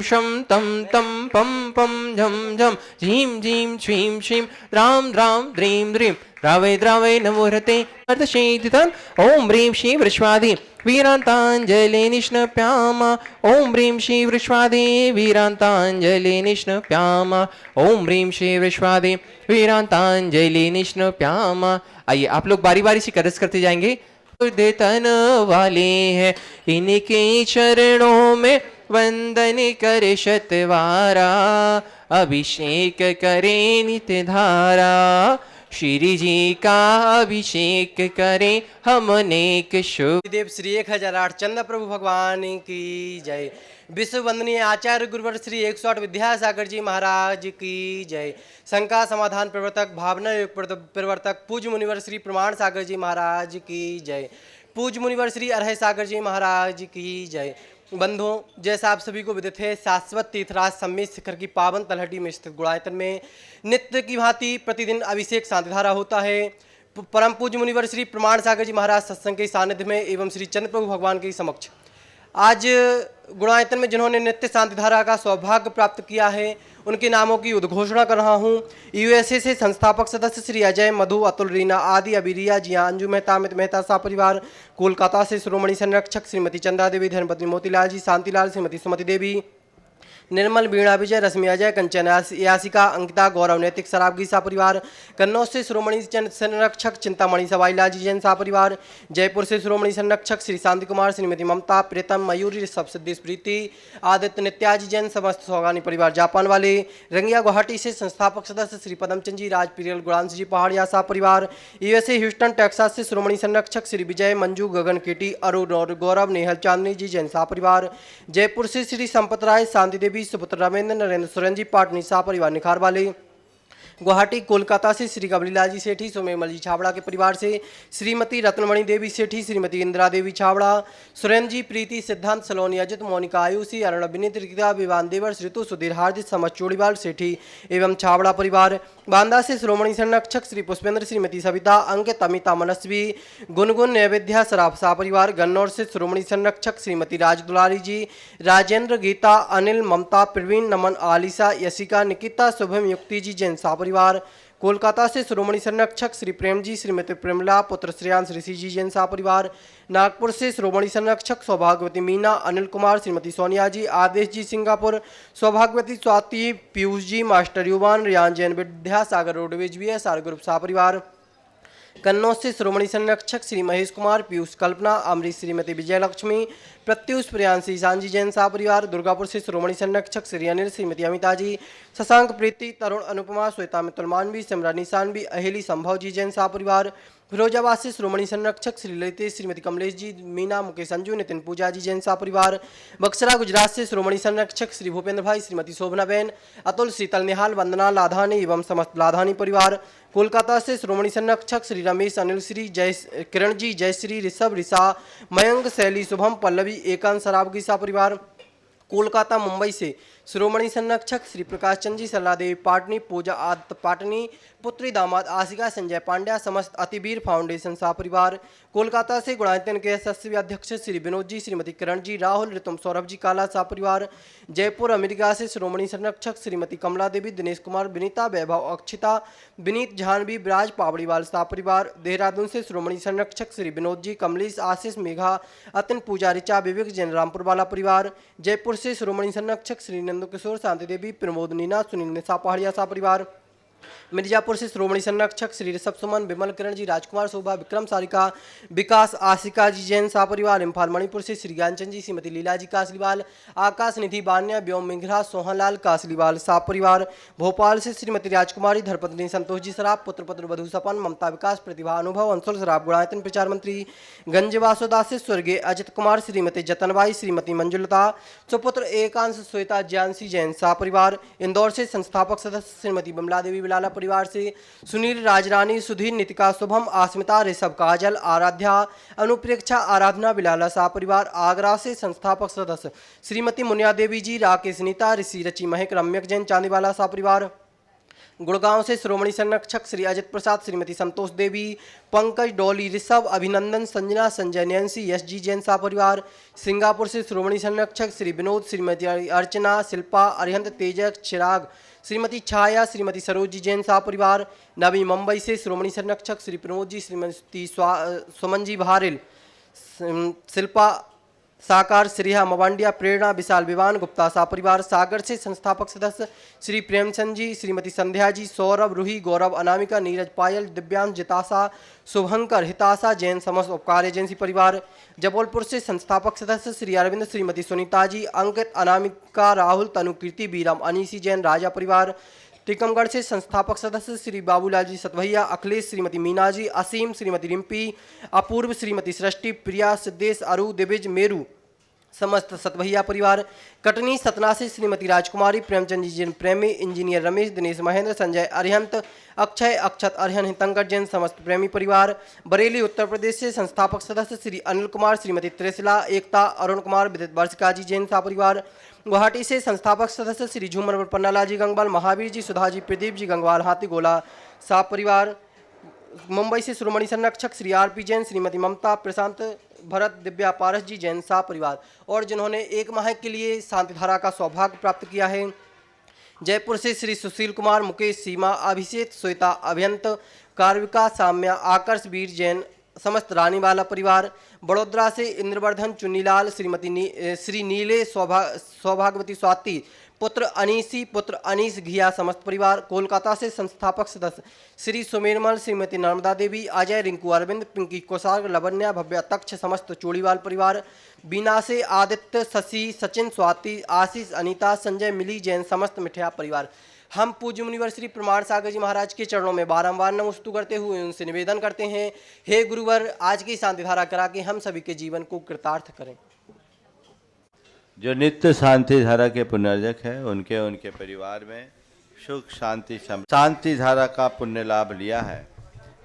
शं तं तं पं पं झं झं झीं झीं श्रीं श्रीं द्रां द्रां द्रीं द्रीं द्रावै द्रावै नमोहरते अर्धशेदितम् ॐ ह्रीं श्रीं वृष्वादि वीरान्ताञ्जलि निष्णप्यामा ॐ ह्रीं श्रीं वृष्वादि वीरान्ताञ्जलि निष्णप्यामा ॐ ह्रीं श्रीं वृष्वादि वीरान्ताञ्जलि निष्णप्यामा। आइए आप लोग बारी बारी से करस करते जाएंगे। तन वाले हैं इनके चरणों में वंदन करे शतवारा अभिषेक करे नित्य धारा श्री जी का अभिषेक करें हम अनेक शुभ। देव श्री 1008 चंद्र प्रभु भगवान की जय। विश्व वंदनीय आचार्य गुरुवर श्री 108 विद्यासागर जी महाराज की जय। शंका समाधान प्रवर्तक भावना योग प्रवर्तक पूज्य मुनिवर श्री प्रमाण सागर जी महाराज की जय। पूज्य मुनिवर श्री अरहय सागर जी महाराज की जय। बंधुओं, जैसा आप सभी को विदित है, शाश्वत तीर्थराज सम्मित शिखर की पावन तलहटी में स्थित गुणायतन में नित्य की भांति प्रतिदिन अभिषेक शांतिधारा होता है। परम पूज्य मुनिवर श्री प्रमाण सागर जी महाराज सत्संग के सानिध्य में एवं श्री चंद्र प्रभु भगवान के समक्ष आज गुणायतन में जिन्होंने नित्य शांतिधारा का सौभाग्य प्राप्त किया है, उनके नामों की उद्घोषणा कर रहा हूँ। यूएसए से संस्थापक सदस्य श्री अजय, मधु, अतुल, रीना आदि, अबिरिया, जिया, अंजू मेहता, अमित मेहता सा परिवार। कोलकाता से शिरोमणि संरक्षक श्रीमती चंदा देवी, धर्मपत्नी मोतीलाल जी, शांतिलाल, श्रीमती सुमति देवी, निर्मल, वीणा, विजय, रश्मि, अजय, कंचन, यासिका, अंकिता, गौरव, नैतिक, शराबगी सा परिवार। कन्नौज से शिरोमणि संरक्षक चिंतामणि सवाईलाल जी जैन सा परिवार। जयपुर से शिरोमणि संरक्षक श्री शांति कुमार, श्रीमती ममता, प्रीतम, मयूरी, ऋषभ, सिद्धि, प्रीति, आदित्य, नित्याजी जैन, समस्त सौगानी परिवार जापान वाले। रंगिया गुवाहाटी से संस्थापक सदस्य श्री पदमचंद जी, राज, पिरियल, गुणांश जी पहाड़िया सा परिवार। यूएसए ह्यूस्टन टेक्सास से शिरोमणि संरक्षक श्री विजय, मंजू, गगन, केटी, अरुण और गौरव, नेहल, चांदनी जी जैन सा परिवार। जयपुर से श्री संपत राय, शांति देवी, सुपुत्र रामेंद्र, नरेंद्र, सुरेंद्र जी, पाटनी सा परिवार निखार वाले। गुवाहाटी कोलकाता से श्री कबलीलाल जी सेठी, सोमेमल जी छाबड़ा के परिवार से श्रीमती रत्नमणि देवी सेठी, श्रीमती इंदिरा देवी छाबड़ा, सुरेंद्र जी, प्रीति, सिद्धांत, सलोनी, अजित, मोनिका, आयुषी, अरुण, विनीत, रिकिता, विवान, देवर, ऋतु, सुधीर, हार्दिक, समझ, चोड़ीवाल सेठी एवं छाबड़ा परिवार। बांदा से श्रोमणी संरक्षक श्री पुष्पेंद्र, श्रीमती सविता, अंकित, अमिता, मनस्वी, गुनगुन, नैवेद्या, सराफ सा परिवार। गन्नौर से श्रोमणी संरक्षक श्रीमती राज दुलारी जी, राजेंद्र, गीता, अनिल, ममता, प्रवीण, नमन, आलिसा, यशिका, निकिता, शुभम, युक्ति जी जैन सा परिवार। कोलकाता से शिरोमणि संरक्षक श्री प्रेम जी, श्रीमती प्रेमला, पुत्र श्रेयांश, ऋषि जी जैन सा परिवार। नागपुर से शिरोमणि संरक्षक सौभाग्यवती मीना, अनिल कुमार, श्रीमती सोनिया जी, आदेश जी सिंगापुर, सौभाग्यवती स्वाति, पीयूष जी, मास्टर युवान, रियान जैन, विद्यासागर रोडवेज भी है सार ग्रुप सा परिवार। कन्नौज से शिरोमणि संरक्षक श्री महेश कुमार, पीयूष, कल्पना, अमरीश, श्रीमती विजयलक्ष्मी, प्रत्युष, प्रियांशी, सांजी जैन सा परिवार। दुर्गापुर से शिरोमणि संरक्षक श्री अनिल, श्रीमती अमिता जी, शशांक, प्रीति, तरुण, अनुपमा, श्वेता, मित्तल, मानवी, सिमरनी, सानवी, अहेली, संभव जी जैन सा परिवार। फिरोजाबाद से शिरोमणि संरक्षक श्री ललितेश, श्रीमती कमलेश जी, मीना, मुकेश, अंजू, नितिन, पूजा जी जैन सा परिवार। बक्सरा गुजरात से शिरोमणि संरक्षक श्री भूपेंद्र भाई, श्रीमती शोभना बहन, अतुल, शीतल, निहाल, वंदना, लाधानी एवं समस्त लाधानी परिवार। कोलकाता से शिरोमणि संरक्षक श्री रमेश, अनिल श्री, जय, किरण जी, जयश्री, ऋषभ, ऋषा, मयंक, शैली, शुभम, पल्लवी, एकांत, शराबगी सा परिवार। कोलकाता मुंबई से शिरोमणि संरक्षक श्री प्रकाश चंद जी, सरला देवी पाटनी, पूजा आदित्य पाटनी, पुत्री दामाद आशिका, संजय पांड्या, समस्त अतिवीर फाउंडेशन सा परिवार। कोलकाता से गुणायतन के यशस्वी अध्यक्ष श्री विनोद जी, श्रीमती किरण जी, राहुल, ऋतुम, सौरभ जी काला सा परिवार। जयपुर अमेरिका से शिरोमणि संरक्षक श्रीमती कमला देवी, दिनेश कुमार, विनीता, वैभव, अक्षिता, विनीत, जाह्नवी, ब्राज, पावड़ीवाल सा परिवार। देहरादून से शिरोमणि संरक्षक श्री विनोद जी, कमलेश, आशीष, मेघा, अतिन, पूजा, ऋचा, विवेक जैन, रामपुर वाला परिवार। जयपुर से शिरोमणि संरक्षक श्री नंदू किशोर, शांति देवी, प्रमोद, नीना, सुनील, निशा पहाड़िया सा परिवार। मिर्जापुर से श्रोमणी संरक्षक श्री ऋषभ सुमन, विमल, किरण जी, राजकुमार, शोभा, विक्रम, सारिका, विकास, आशिका जी जैन सा परिवार। इम्फाल मणिपुर से श्री ज्ञानचंद जी, श्रीमती लीला जी कासलीवाल, आकाश, निधि, बान्या, व्योम, मिंघरा, सोहनलाल कासलीवाल सा परिवार। भोपाल से श्रीमती राजकुमारी, धर्मपत्नी संतोष जी सराफ, पुत्र पुत्र वधु सपन, ममता, विकास, प्रतिभा, अनुभव, अंशुल सराफ, गुणायतन प्रचार मंत्री। गंज वासुदा से स्वर्गीय अजित कुमार, श्रीमती जतनबाई, श्रीमती मंजुलता, सुपुत्र एकांश, श्वेता, ज्ञानसी जैन सा परिवार। इंदौर से संस्थापक सदस्य श्रीमती बिमला देवी बिलाला परिवार से सुनील, राजरानी, सुधीर, नितिका, शुभम, आस्मिता, ऋषभ, काजल, आराध्या, अनुप्रेक्षा, आराधना बिलाला सा परिवार। आगरा से संस्थापक सदस्य श्रीमती मुनिया देवी जी, राकेश, नीता, ऋषि, रचि, महक, रम्यक जैन, चांदीवाला सा परिवार। गुड़गांव से श्रोमणी संरक्षक श्री अजित प्रसाद, श्रीमती संतोष देवी, पंकज, डॉली, ऋषभ, अभिनंदन, संजना, संजय, नैन्सी, यश जी जैन सा परिवार। सिंगापुर से श्रोमणी संरक्षक श्री विनोद, श्रीमती अर्चना, शिल्पा, अरिहंत, तेजक, चिराग, श्रीमती छाया, श्रीमती सरोजी जैन सा परिवार। नवी मुंबई से श्रोमणी संरक्षक श्री प्रमोद जी, श्रीमती सुमन जी भारिल, शिल्पा साकार, श्रेया मवांडिया, प्रेरणा, विशाल, विवान गुप्ता सा परिवार। सागर से संस्थापक सदस्य श्री प्रेमचंद जी, श्रीमती संध्या जी, सौरभ, रूही, गौरव, अनामिका, नीरज, पायल, दिव्यांश, जितासा, शुभंकर, हिताशा जैन समस्त उपकार एजेंसी परिवार। जबलपुर से संस्थापक सदस्य श्री अरविंद, श्रीमती सुनीता जी, अंकित, अनामिका, राहुल, तनु, कीर्ति, बीराम, अनीसी जैन राजा परिवार। टीकमगढ़ से संस्थापक सदस्य श्री बाबूलाल जी सतभैया, अखिलेश, श्रीमती मीना जी, असीम, श्रीमती रिम्पी, अपूर्व, श्रीमती सृष्टि, प्रिया, सिद्धेश, अरु, दिविज, मेरू समस्त सतभैया परिवार। कटनी सतना से श्रीमती राजकुमारी, प्रेमचंद जी जैन प्रेमी, इंजीनियर रमेश, दिनेश महेंद्र, संजय अरिहंत, अक्षय, अक्षत, अरिहन, हितंकर जैन समस्त प्रेमी परिवार। बरेली उत्तर प्रदेश से संस्थापक सदस्य श्री अनिल कुमार, श्रीमती त्रिशिला, एकता, अरुण कुमार, विदित, वर्षिका जी जैन सा परिवार। गुवाहाटी से संस्थापक सदस्य श्री झूमर पन्नालाल जी गंगवाल, महावीर जी, सुधा जी, प्रदीप जी गंगवाल, हाथी गोला सा परिवार। मुंबई से श्रोमणी संरक्षक श्री आर.पी. जैन, श्रीमती ममता, प्रशांत, भरत, दिव्या, पारस जी जैन सा परिवार। और जिन्होंने एक माह के लिए शांति धारा का सौभाग्य प्राप्त किया है, जयपुर से श्री सुशील कुमार, मुकेश, सीमा, अभिषेक, श्वेता, अभियंत, कार्विका, साम्या, आकर्ष, वीर जैन समस्त रानीवाला परिवार। बड़ोदरा से इंद्रवर्धन, चुन्नीलाल, श्रीमती श्री नीले, सौभाग्यवती, स्वाति, पुत्र अनीसी, पुत्र अनीस घिया समस्त परिवार। कोलकाता से संस्थापक सदस्य श्री सुमेरमल, श्रीमती नर्मदा देवी, अजय, रिंकू, अरविंद, पिंकी, कोसार, लवन्या, भव्य, तक्ष समस्त चोड़ीवाल परिवार। बीना से आदित्य, शशि, सचिन, स्वाति, आशीष, अनीता, संजय, मिली जैन समस्त मिठिया परिवार। हम पूज्य मुनिवर श्री प्रमाण सागर जी महाराज के चरणों में बारंबार नमस्तु करते हुए उनसे निवेदन करते हैं, हे गुरुवर, आज की शांति धारा करा के हम सभी के जीवन को कृतार्थ करें। जो नित्य शांति धारा के पुनर्जक हैं, उनके उनके परिवार में सुख शांति शांति धारा का पुण्य लाभ लिया है।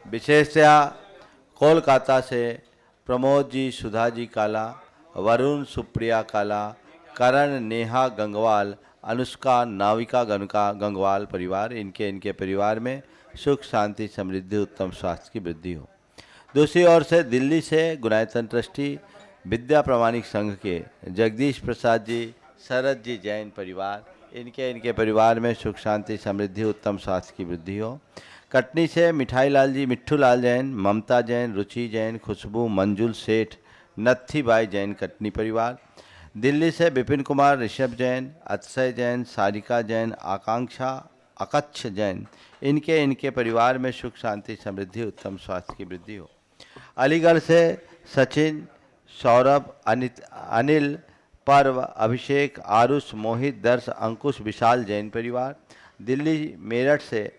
विशेषतया कोलकाता से प्रमोद जी, सुधा जी काला, वरुण, सुप्रिया काला, करण, नेहा गंगवाल, अनुष्का, नाविका गंगवाल परिवार, इनके परिवार में सुख शांति समृद्धि उत्तम स्वास्थ्य की वृद्धि हो। दूसरी ओर से दिल्ली से गुणायतन ट्रस्टी विद्या प्रामाणिक संघ के जगदीश प्रसाद जी, शरद जी जैन परिवार, इनके परिवार में सुख शांति समृद्धि उत्तम स्वास्थ्य की वृद्धि हो। कटनी से मिठाई लाल जी, मिट्ठू लाल जैन, ममता जैन, रुचि जैन, खुशबू, मंजुल सेठ, नत्थी बाई जैन कटनी परिवार। दिल्ली से विपिन कुमार, ऋषभ जैन, अतिशय जैन, सारिका जैन, आकांक्षा, अकच्छ जैन, इनके परिवार में सुख शांति समृद्धि उत्तम स्वास्थ्य की वृद्धि हो। अलीगढ़ से सचिन, सौरभ, अनिल, पर्व, अभिषेक, आरुष, मोहित, दर्श, अंकुश, विशाल जैन परिवार। दिल्ली मेरठ से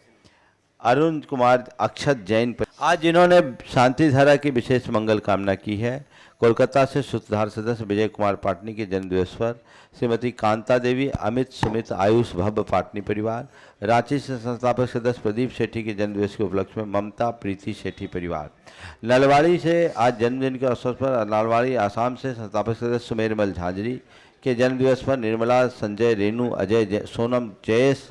अरुण कुमार, अक्षत जैन परिवार। आज जिन्होंने शांति धारा की विशेष मंगल कामना की है, कोलकाता से सूत्रधार सदस्य विजय कुमार पाटनी के जन्मदिवस पर श्रीमती कांता देवी, अमित, सुमित, आयुष, भव्य पाटनी परिवार। रांची से संस्थापक सदस्य प्रदीप सेठी के जन्मदिवस के उपलक्ष्य में ममता, प्रीति सेठी परिवार। नलवाड़ी से आज जन्मदिन के अवसर पर नलवाड़ी आसाम से संस्थापक सदस्य सुमेरमल झांझरी के जन्मदिवस पर निर्मला, संजय, रेणु, अजय, सोनम, जयेश,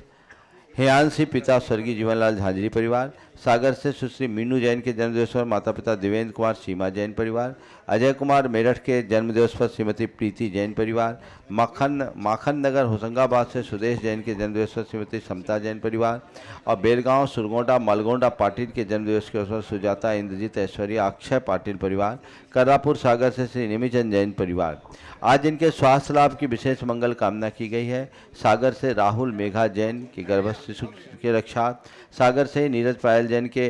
हेयांशी, पिता स्वर्गीय जीवनलाल झांझरी परिवार। सागर से सुश्री मीनू जैन के जन्मदिवस पर माता पिता देवेंद्र कुमार, सीमा जैन परिवार। अजय कुमार मेरठ के जन्मदिवस पर श्रीमती प्रीति जैन परिवार। माखन नगर होशंगाबाद से सुदेश जैन के जन्मदिवस पर श्रीमती समता जैन परिवार। और बेलगांव, सुरगोंडा, मलगोंडा पाटिल के जन्मदिवस के अवसर पर सुजाता, इंद्रजीत, ऐश्वर्या, अक्षय पाटिल परिवार। कर्रापुर सागर से श्री निमिचंद जैन परिवार। आज इनके स्वास्थ्य लाभ की विशेष मंगल कामना की गई है। सागर से राहुल, मेघा जैन की गर्भस्थ शिशु की रक्षा। सागर से नीरज पायल जैन के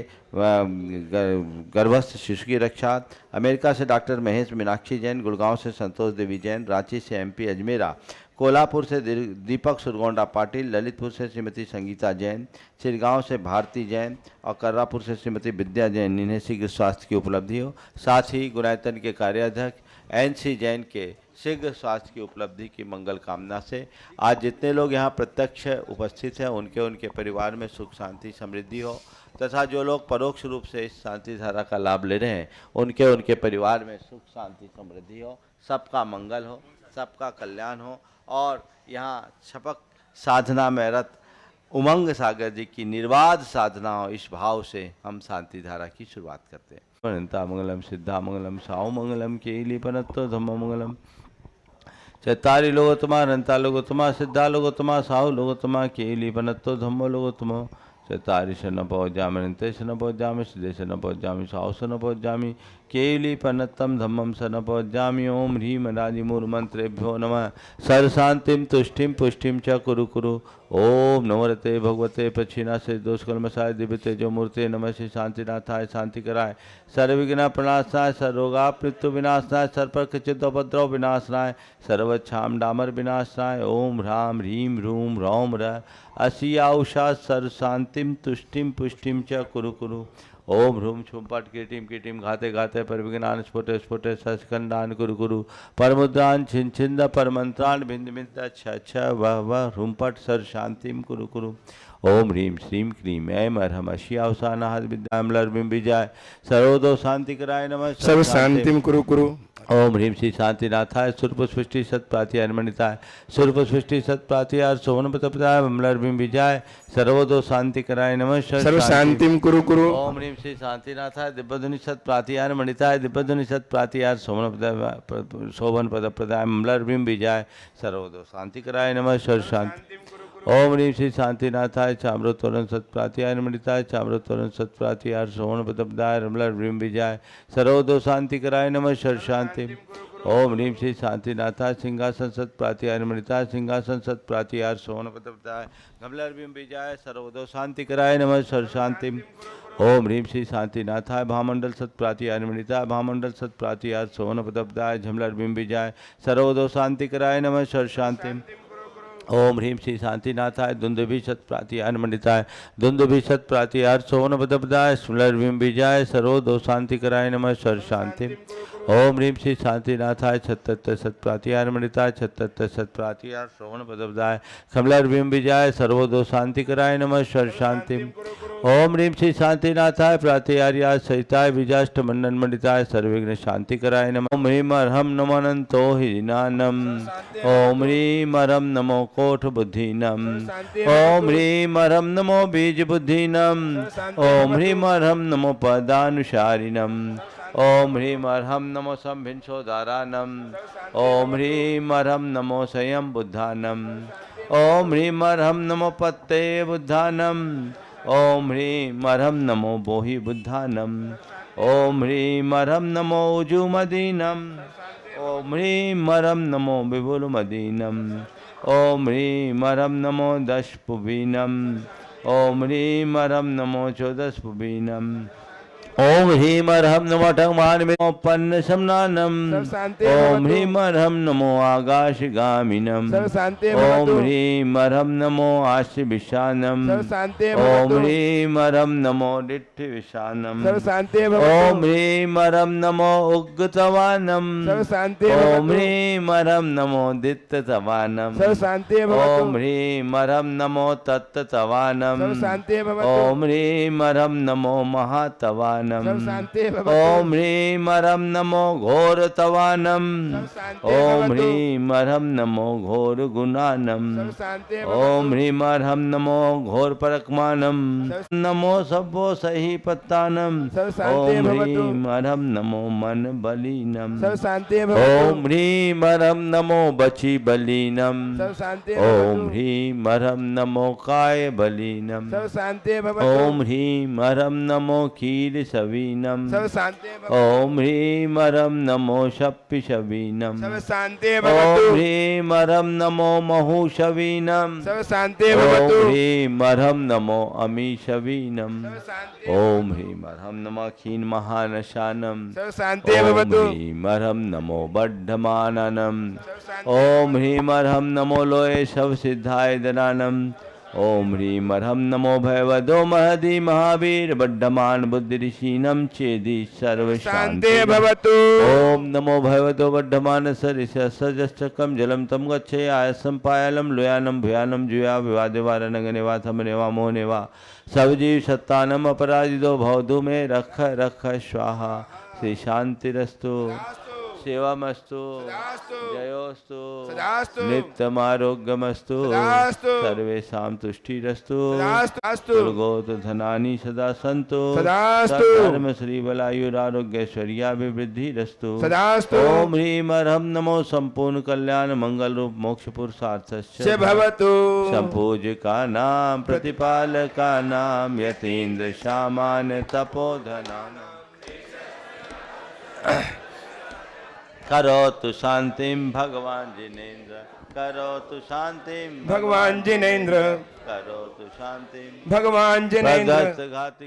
गर्भस्थ शिशु की रक्षा। अमेरिका से डॉक्टर महेश मीनाक्षी जैन। गुड़गांव से संतोष देवी जैन। रांची से एमपी अजमेरा। कोल्हापुर से दीपक सुरगोंडा पाटिल। ललितपुर से श्रीमती संगीता जैन। चिरगांव से भारती जैन और कर्रापुर से श्रीमती विद्या जैन, इन्हें शीघ्र स्वास्थ्य की उपलब्धि हो। साथ ही गुणायतन के कार्याध्यक्ष एनसी जैन के शीघ्र स्वास्थ्य की उपलब्धि की मंगल कामना से आज जितने लोग यहाँ प्रत्यक्ष उपस्थित हैं, उनके परिवार में सुख शांति समृद्धि हो, तथा जो लोग परोक्ष रूप से इस शांति धारा का लाभ ले रहे हैं, उनके परिवार में सुख शांति समृद्धि हो, सबका मंगल हो, सबका कल्याण हो। और यहाँ छपक साधना में रत उमंग सागर जी की निर्बाध साधनाओं इस भाव से हम शांति धारा की शुरुआत करते हैं। अनंता मंगलम सिद्धा मंगलम साओ मंगलम केली पनत्तो धम्म मंगलम चतारी लोगोत्तमा अनंता लोगोत्तमा सिद्धा लोगोत्तमा साहु लोगोत्तमा केली पनत्तो धम्मो लोगोत्तमो चतारी शन पहुँचामी अनंते शन पहुँचामी सिद्धे शन पहुँचामी साहु शन पहुँचामी केली पनत्तम धम्मम सन पहुँचामी ओम ह्रीम राजिमूर मंत्रेभ्यो नमः सर शांतिम तुष्टिम पुष्टिम च कुरु कुरु ओम नमरते भगवते प्रच्छिना से दोष कलमसाय दिव्य तेजो मूर्ते नमः श्री शांतिनाथाय शांति कराय सर्वविघ्न प्रणाशनाय सर्वरोगा मृत्यु विनाशनाय सर्वप्रक चित्तोपद्रव विनाशनाय सर्वच्छाम डामर विनाशनाय ओम ह्राम ह्रीम रूम रौम र असिया उषा सर्व शांतिम तुष्टिम पुष्टिम च कुरु कुरु ओम ह्रूम छुम पट कीटिम घाते घाते पर विज्ञान स्फुटे स्फुटे सस्कंदान कुरु कुरु परमुद्रान छिन छिंद परमंत्रान बिंद बिंद छ वह ह्रूम पट सर शांतिम कुरु कुरु ओम ह्रीम श्रीम क्रीम ऐम अरहम अशियावसाना हद विद्याम लर्बिम विजय सर्वोदो शांति कराय नमः सर्व शांतिम कुरु कुरु ओम ह्रीम श्री शांतिनाथाय सुरपुष्टि सत्प्राति अर्मणिताय सुरपुष्टि सत्प्राति आर सोवन प्रतपदाय ममलर्भिम विजय सर्वोदो शांति कराय नमः सर्व शांतिम कुरु कुरु ओम ह्रीम श्री शांतिनाथाय दिव्यध्वनि सत्प्राति अर्मणिताय दिव्यध्वनि सत्प्राति आर शोभन पद प्रदाय ममलर्भिम विजय सर्वोदो शांति कराय नमः सर्व शांति ओम ह्रीम श्री शांतिनाथाय चाम्रोत्तोलन सत्प्रातिहाय नमनिताय चाम्रोत्तोलन सत्प्रातिहाय श्रवण पदपदाय रमलर भ्रीम विजय सर्वोदो शांति कराय नमः सर्व शांति ओम ह्रीम श्री शांतिनाथाय सिंहासन सत्प्रातिहाय नमनिताय सिंहासन सत्प्रातिहाय श्रवण पदपदाय रमलर भ्रीम विजय सर्वोदो शांति कराय नमः सर्व शांति ओम ह्रीम श्री शांतिनाथाय भामंडल सत्प्रातिहाय नमनिताय भामंडल सत्प्रातिहाय श्रवण पदपदाय झमलर भीम विजय सर्वोदो शांति कराय नमः सर्व शांति ओम ह्रीम श्री शांतिनाथाय दुंदुभि सत्प्रातिहाय मंडिताय दुंदुभि सत्प्रातिहाय सोवन पदपदाय स्मलर भीम विजय सर्वोदो शांति कराय नमः सर्व शांति ओम ह्रीम श्री शांतिनाथाय छत्तर सत्प्रातिहाय मंडिताय छत्तर सत्प्रातिहाय श्रवण पदपदाय कमलर भीम विजय सर्वोदो शांति कराय नमः सर्व शांति ओम ह्रीम श्री शांतिनाथाय प्रातिहार्याय सहिताय विजाष्ट मंडन मंडिताय सर्वविघ्न शांति कराय नमः ओम ह्रीम अर्हम नमोऽनंतो हिनानम ओम ह्रीम अर्हम नमो कोठ बुद्धिनम ओम ह्रीम अर्हम नमो बीज बुद्धिनम ओम ह्रीम अर्हम नमो पदानुसारिणम ओम ह्रीम अर्हम नमो संभिंशोदारानम ओम ह्रीम अर्हम नमो स्वयं बुद्धानम ओम ह्रीम अर्हम नमो पत्ते बुद्धानम ओम ह्रीम अर्हम नमो बोहि बुद्धानम ओम ह्रीम अर्हम नमो उजुमदीनम ओम ह्रीम अर्हम नमो विपुलमदीनम ओम ह्रीम अर्हम नमो दशपुबीनम ओम ह्रीम अर्हम नमो चौदशपुबीनम ओम ह्रीम अर्हम नमो ठगमानपन्न समनानम ओम ह्रीम अर्हम नमो आकाशगामिनम ओम ह्रीम अर्हम नमो आश्य विशानम ओम ह्रीम अर्हम नमो डिट्ठ विशानम ओम ह्रीम अर्हम नमो उग्गतवानम ओम ह्रीम अर्हम नमो दित्ततवानम ओम ह्रीम अर्हम नमो तत्ततवानम ओम ह्रीम अर्हम नमो महातवानम ओम ह्रीम अर्हम नमो घोर तवानम ओम ह्रीम अर्हम नमो घोर गुणानम ओम ह्रीम अर्हम नमो घोर परकमानम नमो सभो सही पत्तानम ओम ह्रीम अर्हम नमो मन बलीनम ओम ह्रीम अर्हम नमो बची बलीनम ओम ह्रीम अर्हम नमो काय बलीनम ओम ह्रीम अर्हम नमो कील शवीनम ओम ह्रीम अर्हम नमो शप्पि शवीनम ओम ह्रीम अर्हम नमो महु शवीनम ओम ह्रीम अर्हम नमो अमी शवीनम ओम ह्रीम अर्हम नमो खीन महानशानम ओम ह्रीम अर्हम नमो बड्ढमाननम ओम ह्रीम अर्हम नमो लोये शव सिद्धाय दनानम ओम ह्रीम अर्हम नमो भयवदो महदी महावीर बड्ढमान बुद्धि ऋषीनम चेदि सर्व शांति भवतु ओम नमो भयवदो बड्ढमान सरिष सजश्चकम जलम तम गच्छे आयसम पायलम लोयानम भुयानम जुया विवादेवा नगनेवा थमनेवा मोहनेवा सब जीव सत्तानम अपराजितो भवधु में रख रख स्वाहा श्री शांतिरस्तु सेवामस्तु सदास्तु जयोस्तु सदास्तु नित्यमारोग्यमस्तु सदास्तु सर्वेषां तुष्टिरस्तु सदास्तु अस्तु दुर्गोत धनानि सदा सन्तु सदास्तु धर्म श्री बलायुरारोग्यैश्वर्याभिवृद्धिरस्तु सदास्तु ओम ह्रीं हरम नमो संपूर्ण कल्याण मंगल रूप मोक्ष पुरुषार्थस्य च भवतु संपूज्यका नाम प्रतिपालका नाम यतीन्द्र सामान्य तपोधना करोतु शांतिं भगवान जिनेन्द्र करोतु शांतिं भगवान जिनेन्द्र करोतु शांतिं भगवान जिनेन्द्र प्रगत घाति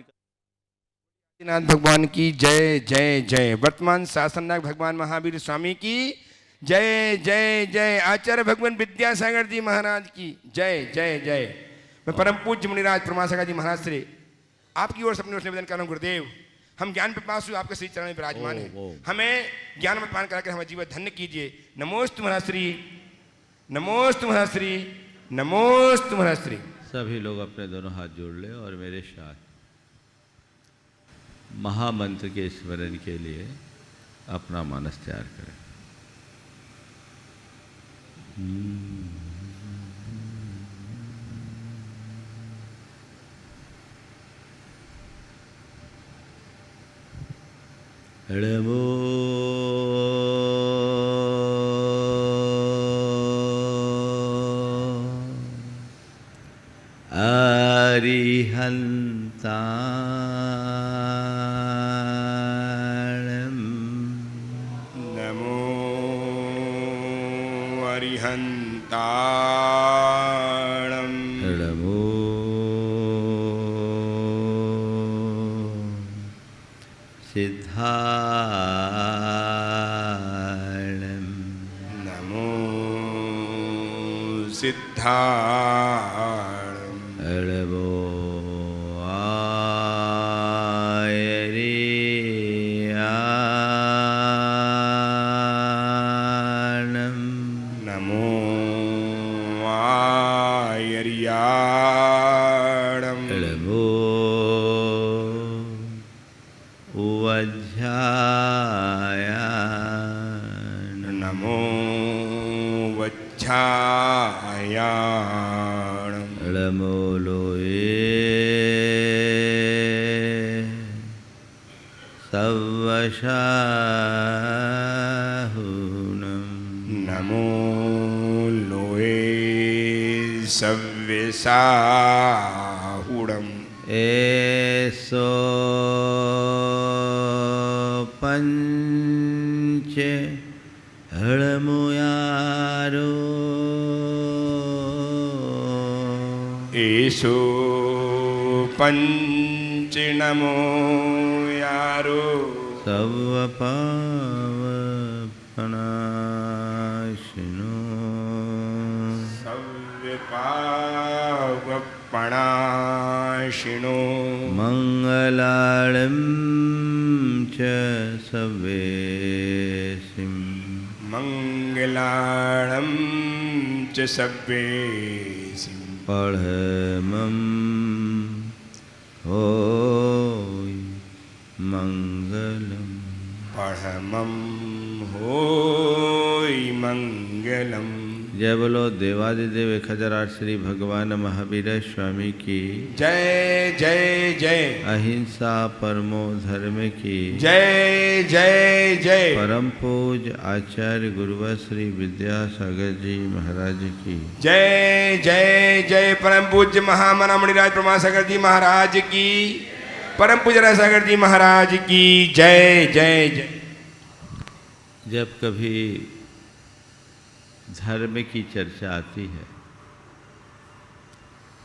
नाथ भगवान की जय जय जय। वर्तमान शासननायक भगवान महावीर स्वामी की जय जय जय। आचार्य भगवान विद्यासागर जी महाराज की जय जय जय। मैं परम पूज्य मुनिराज परमासागर जी महाराज से आपकी ओर से अपने निवेदन कर रहा हूं गुरुदेव, हम ज्ञान पिपासु आपके श्री चरण में विराजमान हैं, हमें ज्ञान में पान कराकर हमारा जीवन धन्य कीजिए। नमोस्तु महाराज श्री, नमोस्तु महाराज श्री, नमोस्तु महाराज श्री। सभी लोग अपने दोनों हाथ जोड़ ले और मेरे साथ महामंत्र के स्मरण के लिए अपना मानस तैयार करें। नमो अरिहन्ताणं नमो अरिहन्ताणं नमो सिद्धाणं नमो सिद्धाणं नमो आयर्याणं नमो आयर्याणं नमो वज्झायाणं नमो वज्झायाणं नमो लोये सव्वशाहुनं नमो लोये सव्यसाहुणम् एसो पंच हळमुयारो एषो पंच नमो यारो सव्वपावपनाशिनो सव्यपावपणाशिनो मङ्गलाळं च सव्येसिं मङ्गलाणं च सव्येसिं पढमं होय मङ्गलम् परमं होय मङ्गलम्। जय बोलो देवादिदेव 1008 श्री भगवान महावीर स्वामी की जय जय जय। अहिंसा परमो धर्म की जय जय जय। परम पूज्य आचार्य गुरुवर श्री विद्यासागर जी महाराज की जय जय जय। परम पूज्य महामना मुनिराज परमासागर जी महाराज की, परम पूज्य सागर जी महाराज की जय जय जय। जब कभी धर्म की चर्चा आती है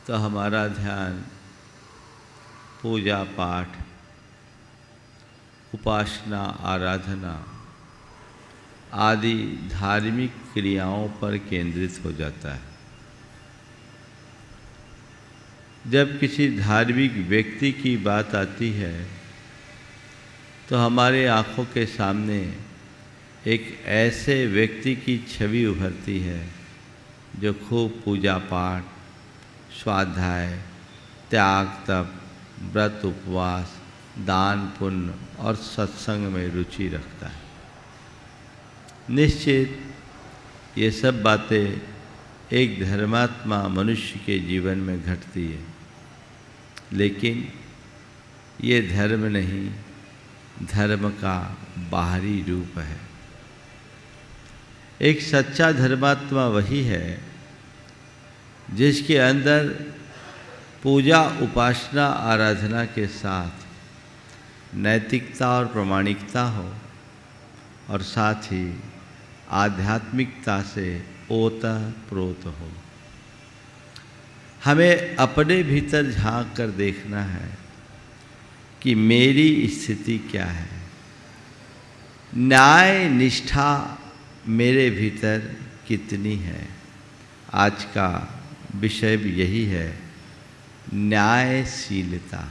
तो हमारा ध्यान पूजा पाठ, उपासना, आराधना आदि धार्मिक क्रियाओं पर केंद्रित हो जाता है। जब किसी धार्मिक व्यक्ति की बात आती है तो हमारे आँखों के सामने एक ऐसे व्यक्ति की छवि उभरती है जो खूब पूजा पाठ, स्वाध्याय, त्याग तप, व्रत उपवास, दान पुण्य और सत्संग में रुचि रखता है। निश्चित ये सब बातें एक धर्मात्मा मनुष्य के जीवन में घटती है, लेकिन ये धर्म नहीं, धर्म का बाहरी रूप है। एक सच्चा धर्मात्मा वही है जिसके अंदर पूजा उपासना आराधना के साथ नैतिकता और प्रामाणिकता हो और साथ ही आध्यात्मिकता से ओतप्रोत हो। हमें अपने भीतर झांक कर देखना है कि मेरी स्थिति क्या है, न्याय निष्ठा मेरे भीतर कितनी है। आज का विषय भी यही है, न्यायशीलता।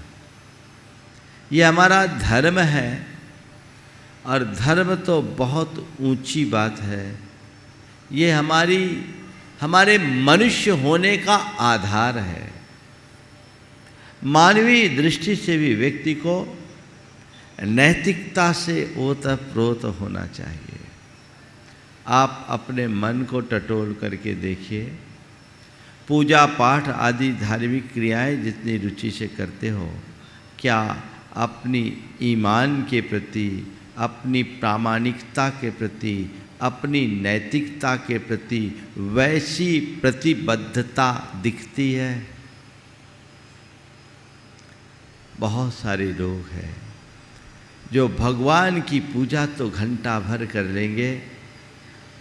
ये हमारा धर्म है और धर्म तो बहुत ऊंची बात है। ये हमारे मनुष्य होने का आधार है। मानवीय दृष्टि से भी व्यक्ति को नैतिकता से ओतप्रोत होना चाहिए। आप अपने मन को टटोल करके देखिए, पूजा पाठ आदि धार्मिक क्रियाएं जितनी रुचि से करते हो, क्या अपनी ईमान के प्रति, अपनी प्रामाणिकता के प्रति, अपनी नैतिकता के प्रति वैसी प्रतिबद्धता दिखती है? बहुत सारे लोग हैं जो भगवान की पूजा तो घंटा भर कर लेंगे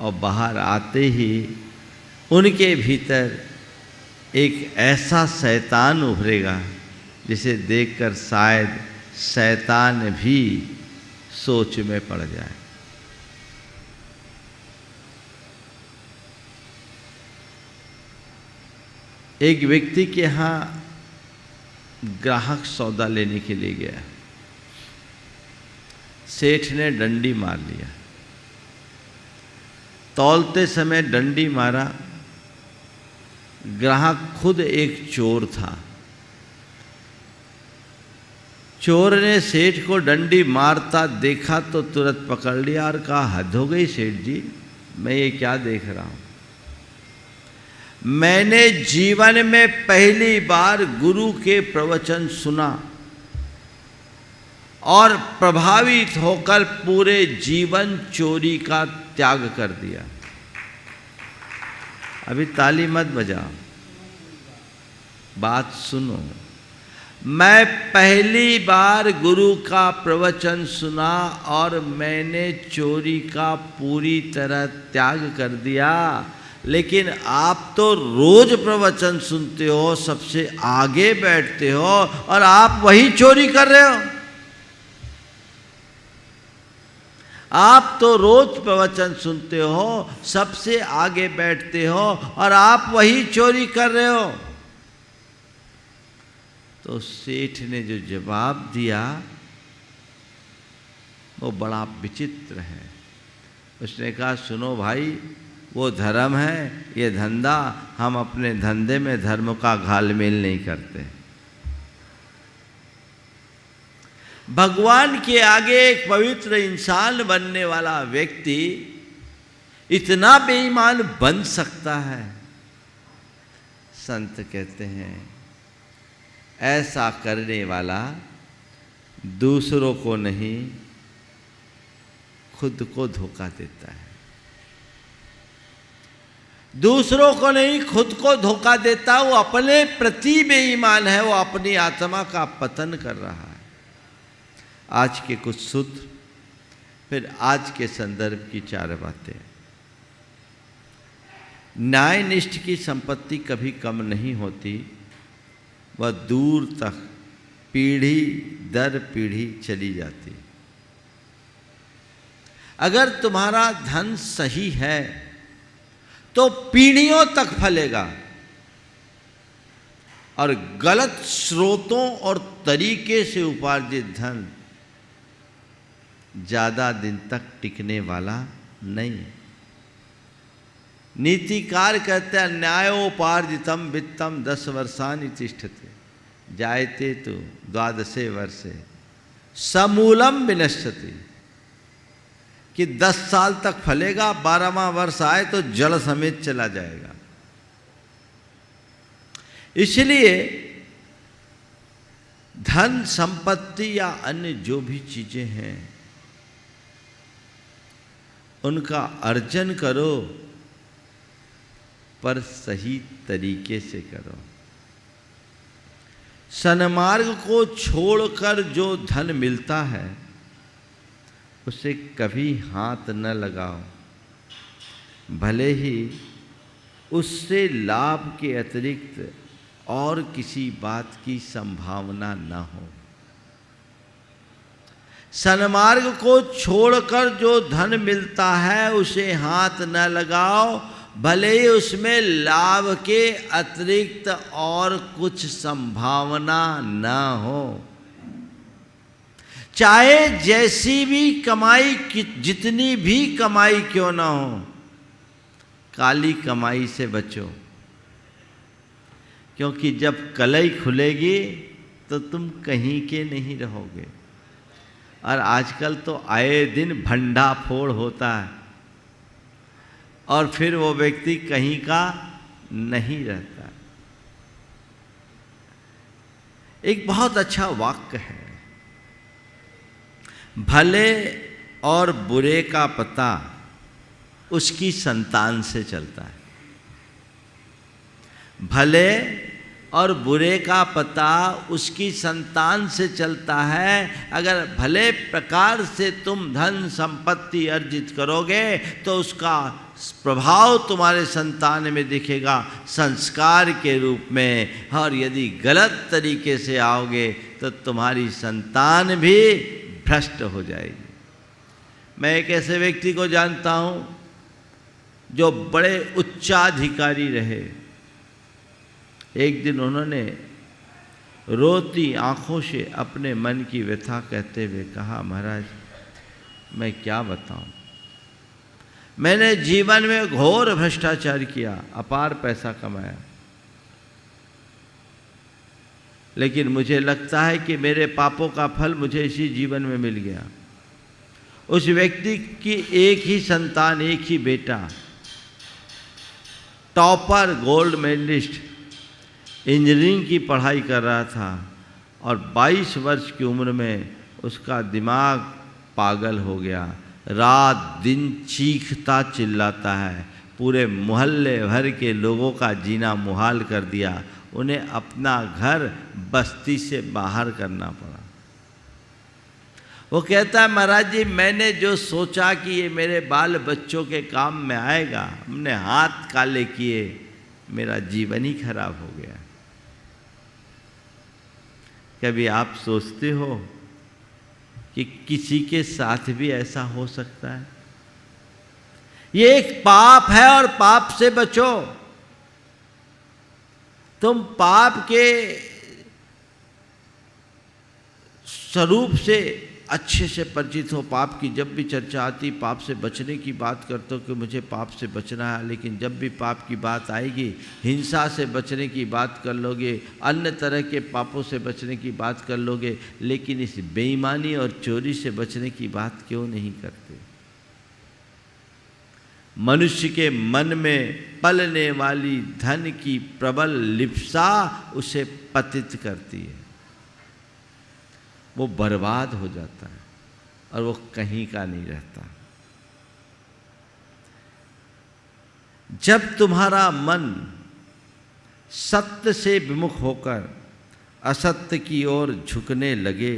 और बाहर आते ही उनके भीतर एक ऐसा शैतान उभरेगा जिसे देखकर शायद शैतान भी सोच में पड़ जाए। एक व्यक्ति के यहाँ ग्राहक सौदा लेने के लिए गया, सेठ ने डंडी मार लिया। तौलते समय डंडी मारा, ग्राहक खुद एक चोर था। चोर ने सेठ को डंडी मारता देखा तो तुरंत पकड़ लिया और कहा, हद हो गई सेठ जी, मैं ये क्या देख रहा हूं। मैंने जीवन में पहली बार गुरु के प्रवचन सुना और प्रभावित होकर पूरे जीवन चोरी का त्याग कर दिया। अभी ताली मत बजाओ, बात सुनो। मैं पहली बार गुरु का प्रवचन सुना और मैंने चोरी का पूरी तरह त्याग कर दिया। लेकिन आप तो रोज प्रवचन सुनते हो, सबसे आगे बैठते हो और आप वही चोरी कर रहे हो। आप तो रोज प्रवचन सुनते हो, सबसे आगे बैठते हो और आप वही चोरी कर रहे हो। तो सेठ ने जो जवाब दिया वो बड़ा विचित्र है। उसने कहा, सुनो भाई, वो धर्म है, ये धंधा, हम अपने धंधे में धर्म का घालमेल नहीं करते। भगवान के आगे एक पवित्र इंसान बनने वाला व्यक्ति इतना बेईमान बन सकता है? संत कहते हैं, ऐसा करने वाला दूसरों को नहीं, खुद को धोखा देता है। दूसरों को नहीं, खुद को धोखा देता, वो अपने प्रति बेईमान है, वो अपनी आत्मा का पतन कर रहा है। आज के कुछ सूत्र, फिर आज के संदर्भ की चार बातें। न्यायनिष्ठ की संपत्ति कभी कम नहीं होती, वह दूर तक पीढ़ी दर पीढ़ी चली जाती। अगर तुम्हारा धन सही है तो पीढ़ियों तक फलेगा, और गलत स्रोतों और तरीके से उपार्जित धन ज्यादा दिन तक टिकने वाला नहीं। नीतिकार कहते हैं, न्यायोपार्जितम वित्तम 10 वर्षानि तिष्ठते जायते तो 12 वर्षे समूलम विनश्यति। कि 10 साल तक फलेगा, 12वां वर्ष आए तो जड़ समेत चला जाएगा। इसलिए धन संपत्ति या अन्य जो भी चीजें हैं उनका अर्जन करो, पर सही तरीके से करो। सन्मार्ग को छोड़कर जो धन मिलता है उसे कभी हाथ न लगाओ, भले ही उससे लाभ के अतिरिक्त और किसी बात की संभावना न हो। सन्मार्ग को छोड़कर जो धन मिलता है उसे हाथ न लगाओ, भले ही उसमें लाभ के अतिरिक्त और कुछ संभावना न हो। चाहे जैसी भी कमाई, जितनी भी कमाई क्यों ना हो, काली कमाई से बचो, क्योंकि जब कलई खुलेगी तो तुम कहीं के नहीं रहोगे। और आजकल तो आए दिन भंडाफोड़ होता है और फिर वो व्यक्ति कहीं का नहीं रहता। एक बहुत अच्छा वाक्य है, भले और बुरे का पता उसकी संतान से चलता है। भले और बुरे का पता उसकी संतान से चलता है। अगर भले प्रकार से तुम धन संपत्ति अर्जित करोगे तो उसका प्रभाव तुम्हारे संतान में दिखेगा संस्कार के रूप में, और यदि गलत तरीके से आओगे तो तुम्हारी संतान भी भ्रष्ट हो जाएगी। मैं एक ऐसे व्यक्ति को जानता हूँ जो बड़े उच्चाधिकारी रहे। एक दिन उन्होंने रोती आंखों से अपने मन की व्यथा कहते हुए कहा, महाराज मैं क्या बताऊं, मैंने जीवन में घोर भ्रष्टाचार किया, अपार पैसा कमाया, लेकिन मुझे लगता है कि मेरे पापों का फल मुझे इसी जीवन में मिल गया। उस व्यक्ति की एक ही संतान, एक ही बेटा, टॉपर गोल्ड मेडलिस्ट, इंजीनियरिंग की पढ़ाई कर रहा था और 22 वर्ष की उम्र में उसका दिमाग पागल हो गया। रात दिन चीखता चिल्लाता है, पूरे मोहल्ले भर के लोगों का जीना मुहाल कर दिया। उन्हें अपना घर बस्ती से बाहर करना पड़ा। वो कहता है, महाराज जी मैंने जो सोचा कि ये मेरे बाल बच्चों के काम में आएगा, हमने हाथ काले किए, मेरा जीवन ही खराब हो गया। कभी आप सोचते हो कि किसी के साथ भी ऐसा हो सकता है? ये एक पाप है और पाप से बचो। तुम पाप के स्वरूप से अच्छे से परिचित हो। पाप की जब भी चर्चा आती, पाप से बचने की बात करते हो कि मुझे पाप से बचना है, लेकिन जब भी पाप की बात आएगी, हिंसा से बचने की बात कर लोगे, अन्य तरह के पापों से बचने की बात कर लोगे, लेकिन इस बेईमानी और चोरी से बचने की बात क्यों नहीं करते? मनुष्य के मन में पलने वाली धन की प्रबल लिप्सा उसे पतित करती है, वो बर्बाद हो जाता है और वो कहीं का नहीं रहता। जब तुम्हारा मन सत्य से विमुख होकर असत्य की ओर झुकने लगे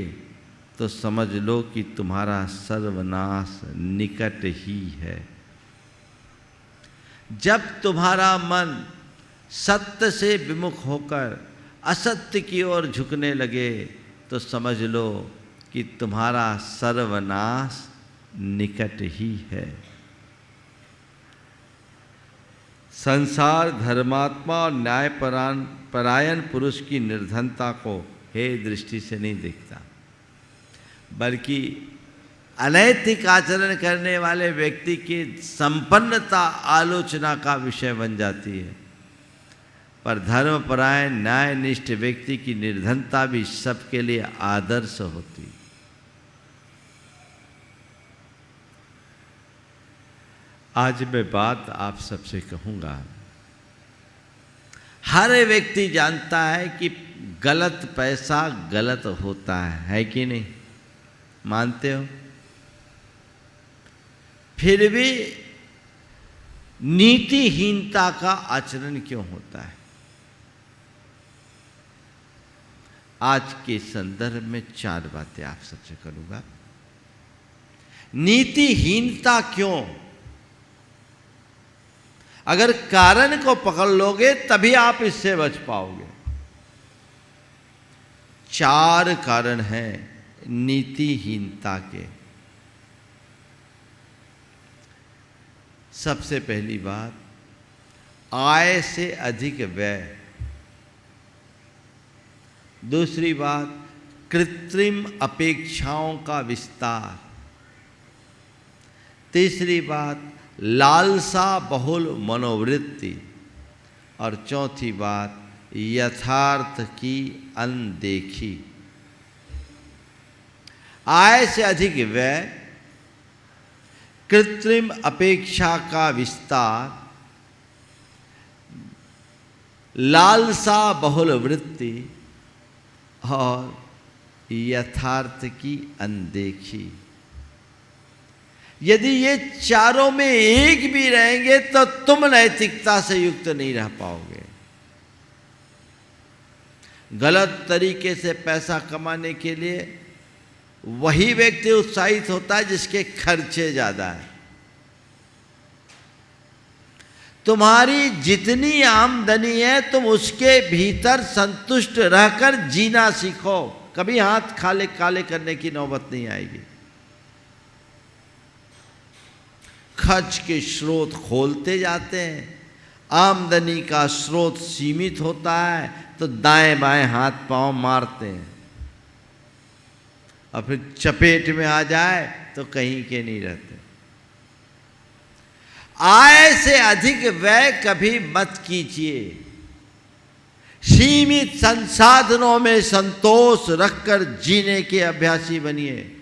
तो समझ लो कि तुम्हारा सर्वनाश निकट ही है। जब तुम्हारा मन सत्य से विमुख होकर असत्य की ओर झुकने लगे तो समझ लो कि तुम्हारा सर्वनाश निकट ही है। संसार धर्मात्मा और न्यायपरायण पुरुष की निर्धनता को हे दृष्टि से नहीं देखता, बल्कि अनैतिक आचरण करने वाले व्यक्ति की संपन्नता आलोचना का विषय बन जाती है। पर धर्मपरायण न्यायनिष्ठ व्यक्ति की निर्धनता भी सबके लिए आदर्श होती। आज मैं बात आप सबसे कहूँगा। हर व्यक्ति जानता है कि गलत पैसा गलत होता है कि नहीं? मानते हो? फिर भी नीतिहीनता का आचरण क्यों होता है? आज के संदर्भ में 4 बातें आप सबसे करूंगा। नीतिहीनता क्यों? अगर कारण को पकड़ लोगे तभी आप इससे बच पाओगे। 4 कारण हैं नीतिहीनता के। सबसे पहली बात, आय से अधिक व्यय। दूसरी बात, कृत्रिम अपेक्षाओं का विस्तार। तीसरी बात, लालसा बहुल मनोवृत्ति। और चौथी बात, यथार्थ की अनदेखी। आय से अधिक व्यय, कृत्रिम अपेक्षा का विस्तार, लालसा बहुल वृत्ति और यथार्थ की अनदेखी। यदि ये चारों में एक भी रहेंगे तो तुम नैतिकता से युक्त नहीं रह पाओगे। गलत तरीके से पैसा कमाने के लिए वही व्यक्ति उत्साहित होता है जिसके खर्चे ज्यादा है। तुम्हारी जितनी आमदनी है तुम उसके भीतर संतुष्ट रहकर जीना सीखो। कभी हाथ खाले काले करने की नौबत नहीं आएगी। खर्च के स्रोत खोलते जाते हैं, आमदनी का स्रोत सीमित होता है तो दाएं बाएं हाथ पांव मारते हैं और फिर चपेट में आ जाए तो कहीं के नहीं रहते। आय से अधिक व्यय कभी मत कीजिए। सीमित संसाधनों में संतोष रखकर जीने के अभ्यासी बनिए।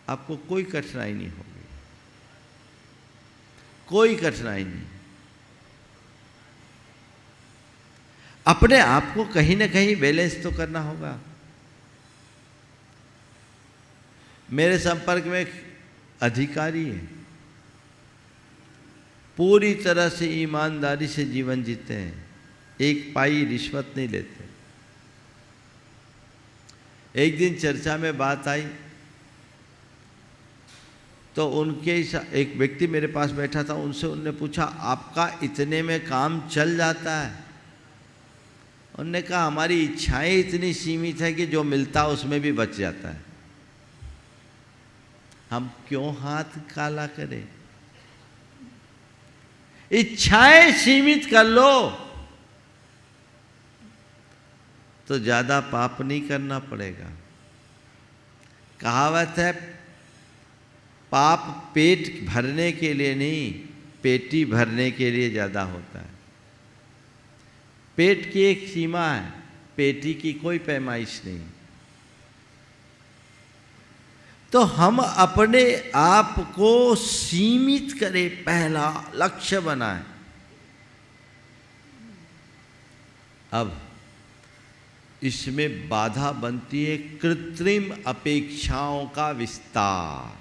आपको कोई कठिनाई नहीं होगी, कोई कठिनाई नहीं। अपने आप को कहीं ना कहीं बैलेंस तो करना होगा। मेरे संपर्क में एक अधिकारी है, पूरी तरह से ईमानदारी से जीवन जीते हैं, एक पाई रिश्वत नहीं लेते। एक दिन चर्चा में बात आई तो उनके एक व्यक्ति मेरे पास बैठा था, उनसे उन्होंने पूछा आपका इतने में काम चल जाता है? उन्होंने कहा हमारी इच्छाएं इतनी सीमित है कि जो मिलता है उसमें भी बच जाता है। हम क्यों हाथ काला करें? इच्छाएं सीमित कर लो तो ज्यादा पाप नहीं करना पड़ेगा। कहावत है पाप पेट भरने के लिए नहीं, पेटी भरने के लिए ज्यादा होता है। पेट की एक सीमा है, पेटी की कोई पैमाइश नहीं। तो हम अपने आप को सीमित करें, पहला लक्ष्य बनाएं। अब इसमें बाधा बनती है कृत्रिम अपेक्षाओं का विस्तार,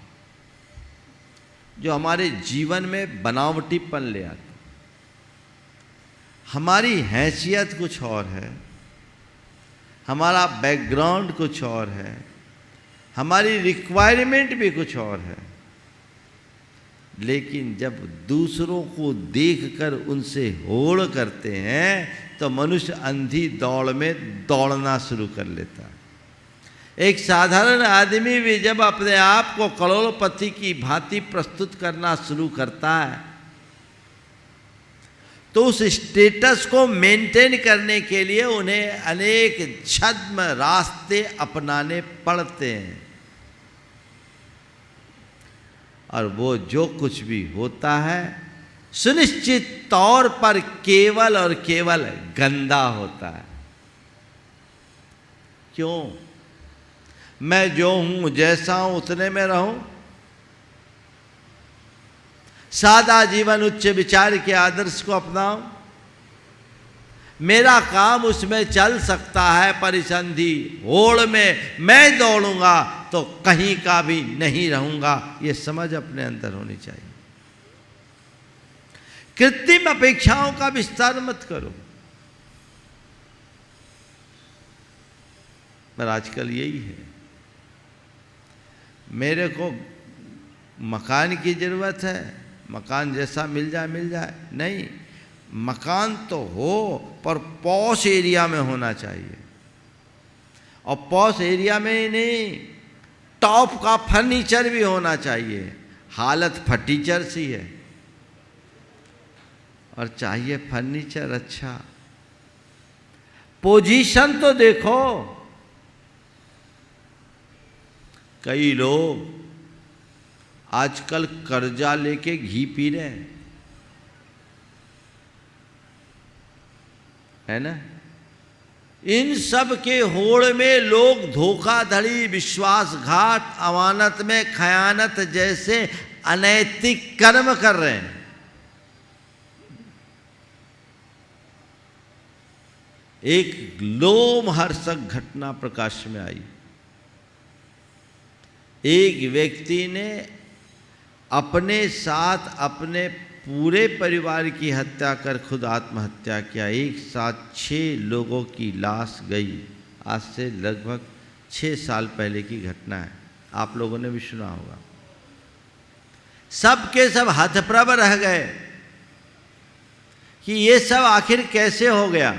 जो हमारे जीवन में बनावटीपन ले आता। हमारी हैसियत कुछ और है, हमारा बैकग्राउंड कुछ और है, हमारी रिक्वायरमेंट भी कुछ और है, लेकिन जब दूसरों को देखकर उनसे होड़ करते हैं तो मनुष्य अंधी दौड़ में दौड़ना शुरू कर लेता है। एक साधारण आदमी भी जब अपने आप को करोड़पति की भांति प्रस्तुत करना शुरू करता है तो उस स्टेटस को मेंटेन करने के लिए उन्हें अनेक छद्म रास्ते अपनाने पड़ते हैं। और वो जो कुछ भी होता है सुनिश्चित तौर पर केवल और केवल गंदा होता है। क्यों? मैं जो हूं, जैसा हूं, उतने में रहूं। सादा जीवन, उच्च विचार के आदर्श को अपनाओ। मेरा काम उसमें चल सकता है, परिसंधि होड़ में मैं दौड़ूंगा तो कहीं का भी नहीं रहूंगा, ये समझ अपने अंदर होनी चाहिए। कृत्रिम अपेक्षाओं का विस्तार मत करो। पर आजकल यही है, मेरे को मकान की ज़रूरत है, मकान जैसा मिल जाए, नहीं, मकान तो हो पर पॉश एरिया में होना चाहिए। और पॉश एरिया में ही नहीं, टॉप का फर्नीचर भी होना चाहिए। हालत फर्नीचर सी है और चाहिए फर्नीचर अच्छा। पोजीशन तो देखो, कई लोग आजकल कर्जा लेके घी पी रहे हैं, है ना। इन सब के होड़ में लोग धोखाधड़ी, विश्वासघात, अमानत में खयानत जैसे अनैतिक कर्म कर रहे हैं। एक लोमहर्षक घटना प्रकाश में आई। एक व्यक्ति ने अपने साथ अपने पूरे परिवार की हत्या कर खुद आत्महत्या किया। एक साथ 6 लोगों की लाश गई। आज से लगभग 6 साल पहले की घटना है, आप लोगों ने भी सुना होगा। सब के सब हतप्रभ रह गए कि ये सब आखिर कैसे हो गया।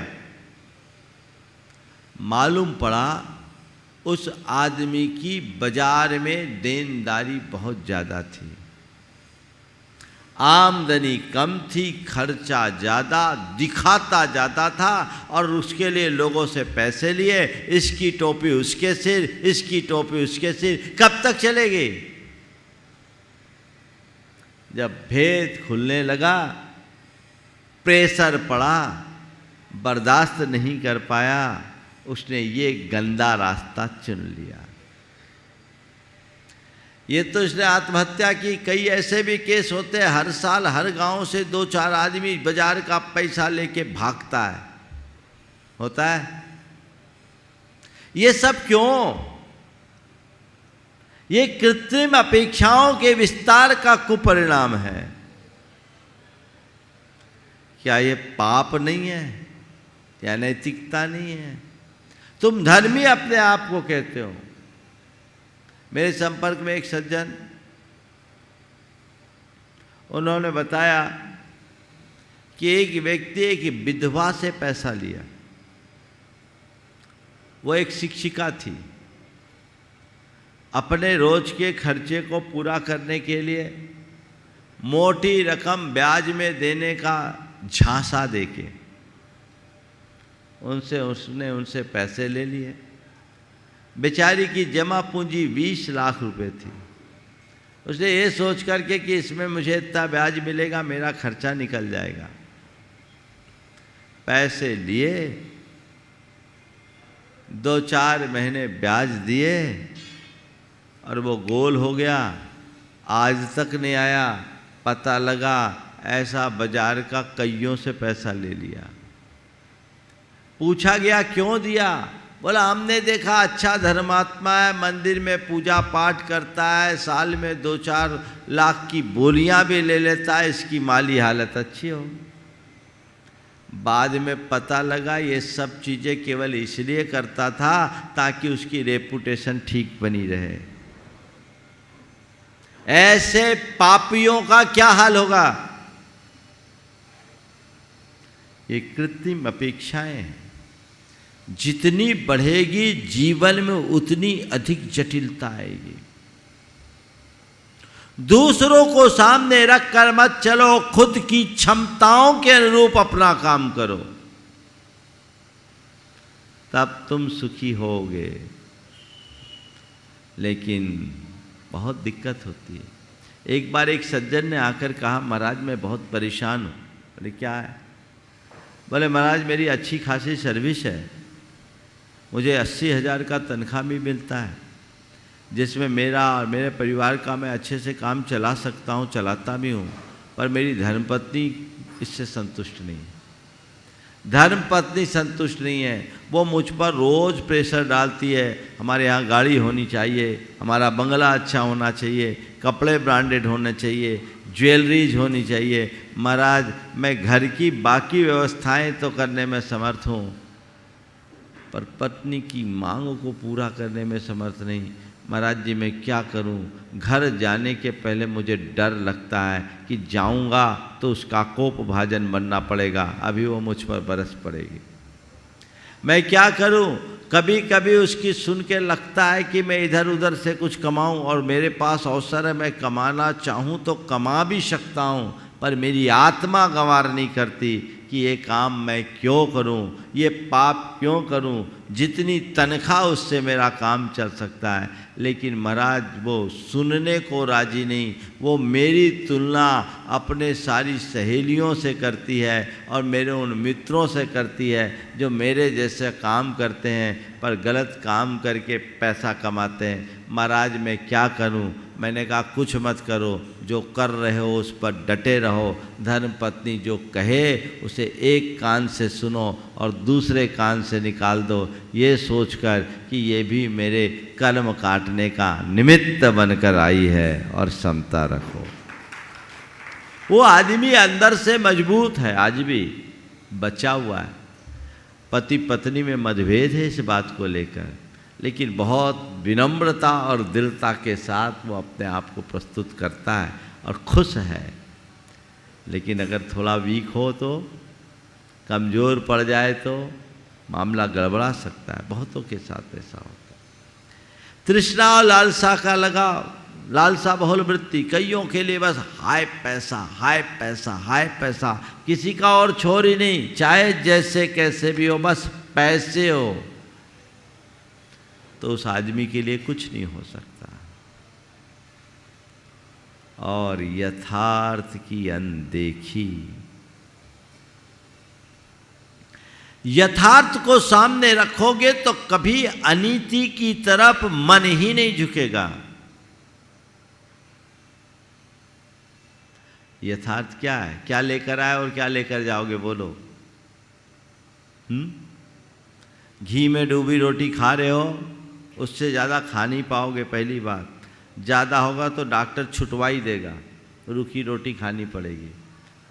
मालूम पड़ा उस आदमी की बाजार में देनदारी बहुत ज़्यादा थी, आमदनी कम थी, खर्चा ज़्यादा, दिखाता ज़्यादा था और उसके लिए लोगों से पैसे लिए। इसकी टोपी उसके सिर, इसकी टोपी उसके सिर, कब तक चलेगी। जब भेद खुलने लगा, प्रेशर पड़ा, बर्दाश्त नहीं कर पाया, उसने ये गंदा रास्ता चुन लिया। ये तो इसने आत्महत्या की। कई ऐसे भी केस होते हैं, हर साल हर गांव से 2-4 आदमी बाजार का पैसा लेके भागता है, होता है। ये सब क्यों? ये कृत्रिम अपेक्षाओं के विस्तार का कुपरिणाम है। क्या ये पाप नहीं है या नैतिकता नहीं है? तुम धर्मी अपने आप को कहते हो। मेरे संपर्क में एक सज्जन, उन्होंने बताया कि एक व्यक्ति एक विधवा से पैसा लिया। वो एक शिक्षिका थी। अपने रोज के खर्चे को पूरा करने के लिए मोटी रकम ब्याज में देने का झांसा देके उसने उनसे पैसे ले लिए। बेचारी की जमा पूंजी 20 लाख रुपए थी। उसने ये सोच करके कि इसमें मुझे इतना ब्याज मिलेगा, मेरा खर्चा निकल जाएगा, पैसे लिए, 2-4 महीने ब्याज दिए और वो गोल हो गया। आज तक नहीं आया। पता लगा ऐसा बाजार का कईयों से पैसा ले लिया। पूछा गया क्यों दिया? बोला हमने देखा अच्छा धर्मात्मा है, मंदिर में पूजा पाठ करता है, साल में 2-4 लाख की बोलियां भी ले लेता है, इसकी माली हालत अच्छी हो। बाद में पता लगा ये सब चीज़ें केवल इसलिए करता था ताकि उसकी रेपुटेशन ठीक बनी रहे। ऐसे पापियों का क्या हाल होगा? ये कृत्रिम अपेक्षाएं हैं। जितनी बढ़ेगी जीवन में उतनी अधिक जटिलता आएगी। दूसरों को सामने रख कर मत चलो, खुद की क्षमताओं के अनुरूप अपना काम करो, तब तुम सुखी होगे। लेकिन बहुत दिक्कत होती है। एक बार एक सज्जन ने आकर कहा महाराज मैं बहुत परेशान हूँ। बोले क्या है? बोले महाराज मेरी अच्छी खासी सर्विस है, मुझे 80,000 का तनख्वाह भी मिलता है, जिसमें मेरा और मेरे परिवार का मैं अच्छे से काम चला सकता हूँ, चलाता भी हूँ। पर मेरी धर्मपत्नी इससे संतुष्ट नहीं है। धर्मपत्नी संतुष्ट नहीं है, वो मुझ पर रोज़ प्रेशर डालती है, हमारे यहाँ गाड़ी होनी चाहिए, हमारा बंगला अच्छा होना चाहिए, कपड़े ब्रांडेड होने चाहिए, ज्वेलरीज होनी चाहिए। महाराज मैं घर की बाकी व्यवस्थाएं तो करने में समर्थ हूँ, पर पत्नी की मांगों को पूरा करने में समर्थ नहीं। महाराज जी मैं क्या करूं? घर जाने के पहले मुझे डर लगता है कि जाऊंगा तो उसका कोप भाजन बनना पड़ेगा, अभी वो मुझ पर बरस पड़ेगी। मैं क्या करूं? कभी कभी उसकी सुन के लगता है कि मैं इधर उधर से कुछ कमाऊं, और मेरे पास अवसर है, मैं कमाना चाहूं तो कमा भी सकता हूं, पर मेरी आत्मा गवार नहीं करती कि ये काम मैं क्यों करूं, ये पाप क्यों करूं, जितनी तनख्वाह उससे मेरा काम चल सकता है। लेकिन महाराज वो सुनने को राजी नहीं, वो मेरी तुलना अपने सारी सहेलियों से करती है और मेरे उन मित्रों से करती है जो मेरे जैसे काम करते हैं पर गलत काम करके पैसा कमाते हैं। महाराज मैं क्या करूं? मैंने कहा कुछ मत करो, जो कर रहे हो उस पर डटे रहो। धर्मपत्नी जो कहे उसे एक कान से सुनो और दूसरे कान से निकाल दो, ये सोचकर कि ये भी मेरे कर्म काटने का निमित्त बनकर आई है, और समता रखो। वो आदमी अंदर से मजबूत है, आज भी बचा हुआ है। पति पत्नी में मतभेद है इस बात को लेकर, लेकिन बहुत विनम्रता और दृढ़ता के साथ वो अपने आप को प्रस्तुत करता है और खुश है। लेकिन अगर थोड़ा वीक हो तो, कमज़ोर पड़ जाए तो मामला गड़बड़ा सकता है। बहुतों के साथ ऐसा होता है। तृष्णा और लालसा का लगाव, लालसा बहुल वृत्ति, कईयों के लिए बस हाय पैसा, हाय पैसा, हाय पैसा, किसी का और छोर ही नहीं, चाहे जैसे कैसे भी हो, बस पैसे हो, तो उस आदमी के लिए कुछ नहीं हो सकता। और यथार्थ की अनदेखी, यथार्थ को सामने रखोगे तो कभी अनीति की तरफ मन ही नहीं झुकेगा। यथार्थ क्या है? क्या लेकर आए और क्या लेकर जाओगे? बोलो। घी में डूबी रोटी खा रहे हो, उससे ज़्यादा खा नहीं पाओगे। पहली बात, ज़्यादा होगा तो डॉक्टर छुटवा ही देगा, रूखी रोटी खानी पड़ेगी,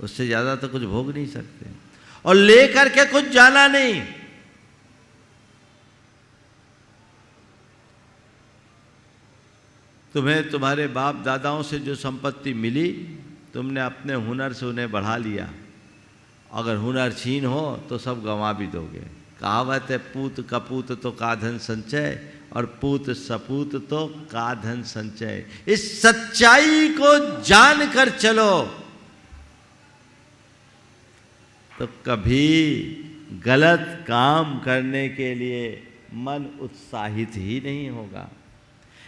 उससे ज़्यादा तो कुछ भोग नहीं सकते। और लेकर के कुछ जाना नहीं। तुम्हें तुम्हारे बाप दादाओं से जो संपत्ति मिली, तुमने अपने हुनर से उन्हें बढ़ा लिया। अगर हुनर छीन हो तो सब गंवा भी दोगे। कहावत है, पूत कपूत तो का धन संचय, और पूत सपूत तो का धन संचय। इस सच्चाई को जानकर चलो तो कभी गलत काम करने के लिए मन उत्साहित ही नहीं होगा।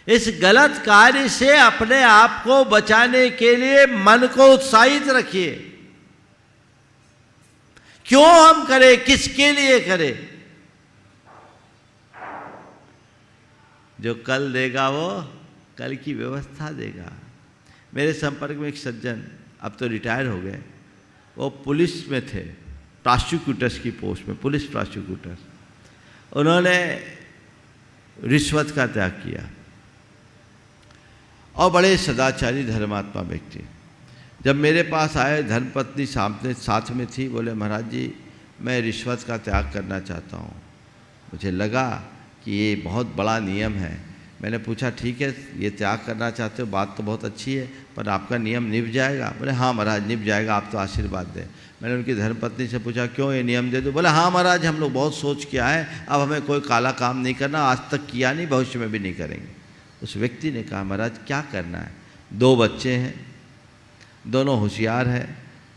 इस गलत कार्य से अपने आप को बचाने के लिए मन को उत्साहित रखिए। क्यों हम करें, किसके लिए करें? जो कल देगा वो कल की व्यवस्था देगा। मेरे संपर्क में एक सज्जन, अब तो रिटायर हो गए, वो पुलिस में थे, प्रोसिक्यूटर्स की पोस्ट में, पुलिस प्रोसिक्यूटर्स। उन्होंने रिश्वत का त्याग किया और बड़े सदाचारी धर्मात्मा व्यक्ति। जब मेरे पास आए, धर्मपत्नी सामने साथ में थी, बोले महाराज जी मैं रिश्वत का त्याग करना चाहता हूँ। मुझे लगा कि ये बहुत बड़ा नियम है। मैंने पूछा ठीक है, ये त्याग करना चाहते हो, बात तो बहुत अच्छी है, पर आपका नियम निभ जाएगा? बोले हाँ महाराज निभ जाएगा, आप तो आशीर्वाद दें। मैंने उनकी धर्मपत्नी से पूछा क्यों ये नियम दे दो? बोले हाँ महाराज हम लोग बहुत सोच के आए, अब हमें कोई काला काम नहीं करना, आज तक किया नहीं, भविष्य में भी नहीं करेंगे। उस व्यक्ति ने कहा महाराज क्या करना है? 2 बच्चे हैं, दोनों होशियार हैं,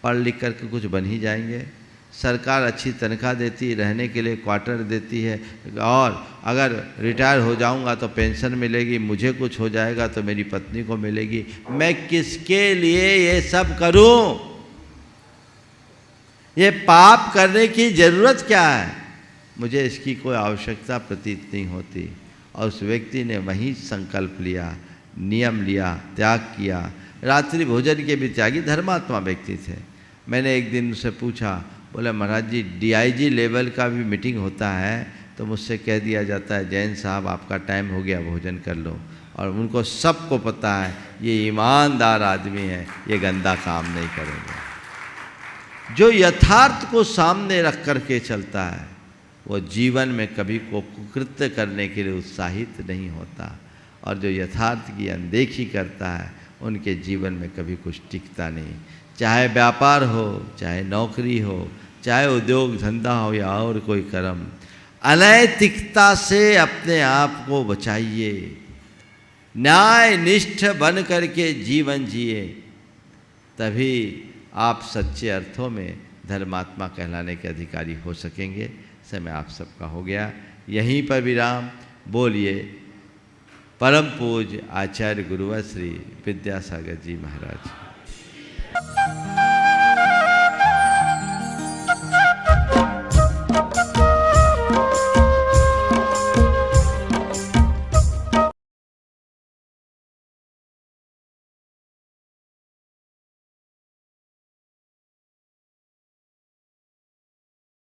पढ़ लिख करके कुछ बन ही जाएंगे, सरकार अच्छी तनख्वाह देती है, रहने के लिए क्वार्टर देती है, और अगर रिटायर हो जाऊंगा तो पेंशन मिलेगी, मुझे कुछ हो जाएगा तो मेरी पत्नी को मिलेगी। मैं किसके लिए ये सब करूं? ये पाप करने की ज़रूरत क्या है? मुझे इसकी कोई आवश्यकता प्रतीत नहीं होती। और उस व्यक्ति ने वहीं संकल्प लिया, नियम लिया, त्याग किया। रात्रि भोजन के भी त्यागी धर्मात्मा व्यक्ति थे। मैंने एक दिन उनसे पूछा, बोले महाराज जी DIG लेवल का भी मीटिंग होता है तो मुझसे कह दिया जाता है जैन साहब आपका टाइम हो गया, भोजन कर लो। और उनको सबको पता है ये ईमानदार आदमी है, ये गंदा काम नहीं करेंगे। जो यथार्थ को सामने रख करके चलता है वो जीवन में कभी को कुकृत्य करने के लिए उत्साहित नहीं होता, और जो यथार्थ की अनदेखी करता है उनके जीवन में कभी कुछ टिकता नहीं। चाहे व्यापार हो, चाहे नौकरी हो, चाहे उद्योग धंधा हो या और कोई कर्म, अनैतिकता से अपने आप को बचाइए, न्याय निष्ठ बन करके जीवन जिए, तभी आप सच्चे अर्थों में धर्मात्मा कहलाने के अधिकारी हो सकेंगे। समय आप सबका हो गया, यहीं पर विराम। बोलिए परम पूज्य आचार्य गुरुवर श्री विद्यासागर जी महाराज।